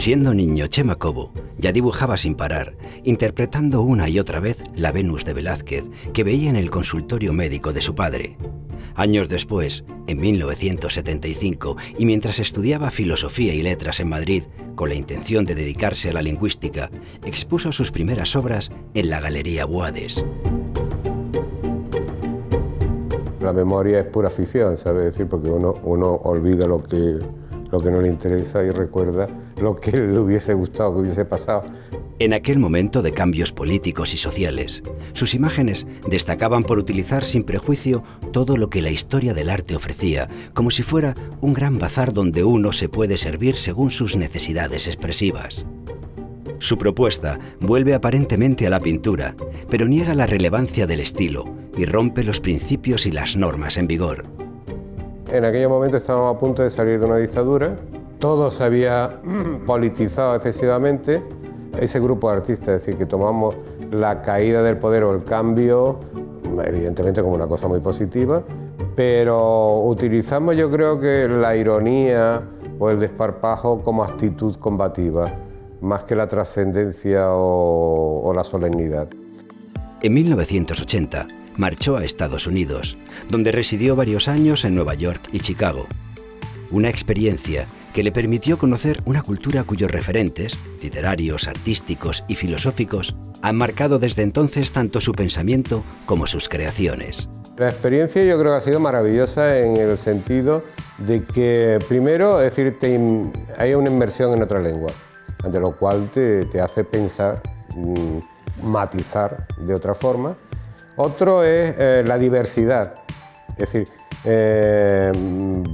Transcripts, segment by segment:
Siendo niño, Chema Cobo ya dibujaba sin parar, interpretando una y otra vez la Venus de Velázquez que veía en el consultorio médico de su padre. Años después, en 1975, y mientras estudiaba Filosofía y Letras en Madrid, con la intención de dedicarse a la lingüística, expuso sus primeras obras en la Galería Boades. La memoria es pura ficción, ¿sabes? Decir, porque uno olvida lo que no le interesa y recuerda lo que le hubiese gustado, que hubiese pasado. En aquel momento de cambios políticos y sociales, sus imágenes destacaban por utilizar sin prejuicio todo lo que la historia del arte ofrecía, como si fuera un gran bazar donde uno se puede servir según sus necesidades expresivas. Su propuesta vuelve aparentemente a la pintura, pero niega la relevancia del estilo y rompe los principios y las normas en vigor. En aquel momento estábamos a punto de salir de una dictadura, todo se había politizado excesivamente. Ese grupo de artistas, es decir, que tomamos la caída del poder o el cambio, evidentemente como una cosa muy positiva, pero utilizamos, yo creo, que la ironía o el desparpajo como actitud combativa, más que la trascendencia o la solemnidad. En 1980 marchó a Estados Unidos, donde residió varios años en Nueva York y Chicago. Una experiencia que le permitió conocer una cultura cuyos referentes, literarios, artísticos y filosóficos, han marcado desde entonces tanto su pensamiento como sus creaciones. La experiencia yo creo que ha sido maravillosa en el sentido de que, primero, es decir, hay una inmersión en otra lengua, ante lo cual te hace pensar, matizar de otra forma. Otro es la diversidad, es decir,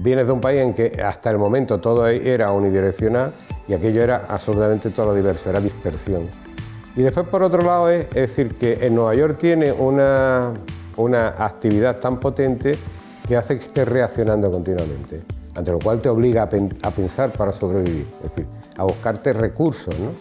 vienes de un país en que hasta el momento todo era unidireccional y aquello era absolutamente todo lo diverso, era dispersión. Y después, por otro lado, es decir, que en Nueva York tiene una actividad tan potente que hace que estés reaccionando continuamente, ante lo cual te obliga a pensar para sobrevivir, es decir, a buscarte recursos, ¿no?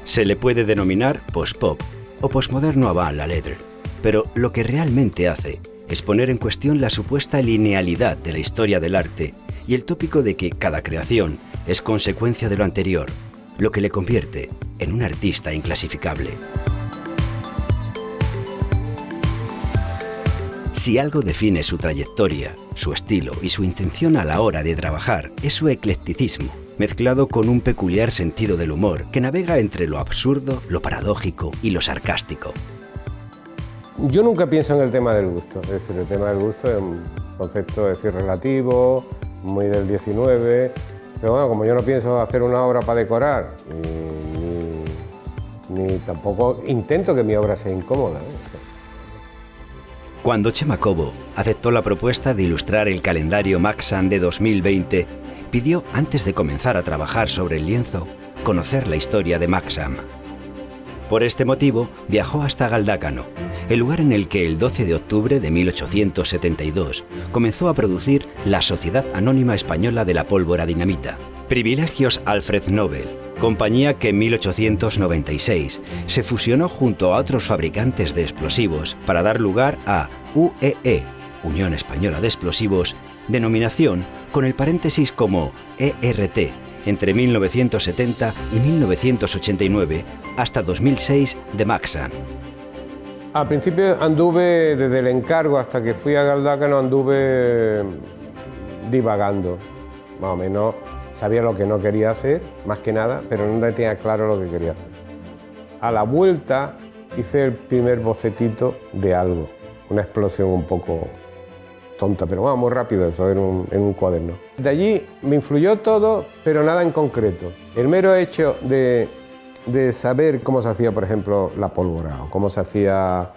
Se le puede denominar post-pop o postmoderno avant la lettre, pero lo que realmente hace es poner en cuestión la supuesta linealidad de la historia del arte y el tópico de que cada creación es consecuencia de lo anterior, lo que le convierte en un artista inclasificable. Si algo define su trayectoria, su estilo y su intención a la hora de trabajar es su eclecticismo, mezclado con un peculiar sentido del humor que navega entre lo absurdo, lo paradójico y lo sarcástico. Yo nunca pienso en el tema del gusto, es decir, el tema del gusto es un concepto, es decir, relativo, muy del 19, pero bueno, como yo no pienso hacer una obra para decorar, ni tampoco intento que mi obra sea incómoda, ¿eh? Cuando Chema Cobo aceptó la propuesta de ilustrar el calendario Maxam de 2020, pidió, antes de comenzar a trabajar sobre el lienzo, conocer la historia de Maxam. Por este motivo, viajó hasta Galdácano, el lugar en el que el 12 de octubre de 1872 comenzó a producir la Sociedad Anónima Española de la Pólvora Dinamita. Privilegios Alfred Nobel, compañía que en 1896 se fusionó junto a otros fabricantes de explosivos para dar lugar a UEE, Unión Española de Explosivos, denominación con el paréntesis como ERT, entre 1970 y 1989 hasta 2006 de Maxam. Al principio anduve, desde el encargo hasta que fui a Galdácano, anduve divagando, más o menos. Sabía lo que no quería hacer, más que nada, pero no tenía claro lo que quería hacer. A la vuelta hice el primer bocetito de algo, una explosión un poco tonta, pero bueno, muy rápido eso, en un cuaderno. De allí me influyó todo, pero nada en concreto. El mero hecho de saber cómo se hacía, por ejemplo, la pólvora, o cómo se hacía,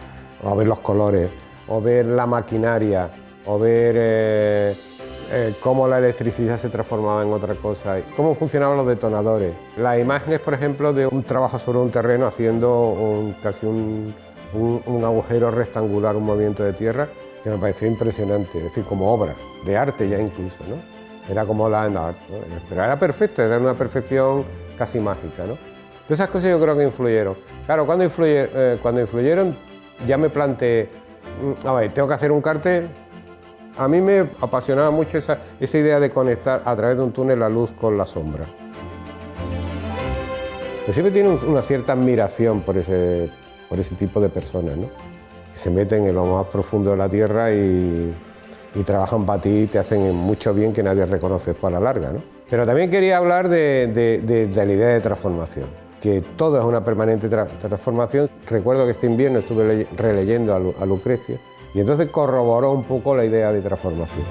o ver los colores, o ver la maquinaria, o ver cómo la electricidad se transformaba en otra cosa, cómo funcionaban los detonadores. Las imágenes, por ejemplo, de un trabajo sobre un terreno haciendo casi un agujero rectangular, un movimiento de tierra, que me pareció impresionante, es decir, como obra, de arte ya incluso, ¿no? Era como la art, ¿no? Pero era perfecto, era una perfección casi mágica, ¿no? Todas esas cosas yo creo que influyeron. Claro, cuando influyeron ya me planteé, a ver, tengo que hacer un cartel. A mí me apasionaba mucho esa idea de conectar a través de un túnel la luz con la sombra. Yo siempre tiene una cierta admiración por ese tipo de personas, ¿no? Que se meten en lo más profundo de la tierra y trabajan para ti y te hacen mucho bien que nadie reconoce por la larga, ¿no? Pero también quería hablar de la idea de transformación, que todo es una permanente transformación. Recuerdo que este invierno estuve releyendo a Lucrecia y entonces corroboró un poco la idea de transformación.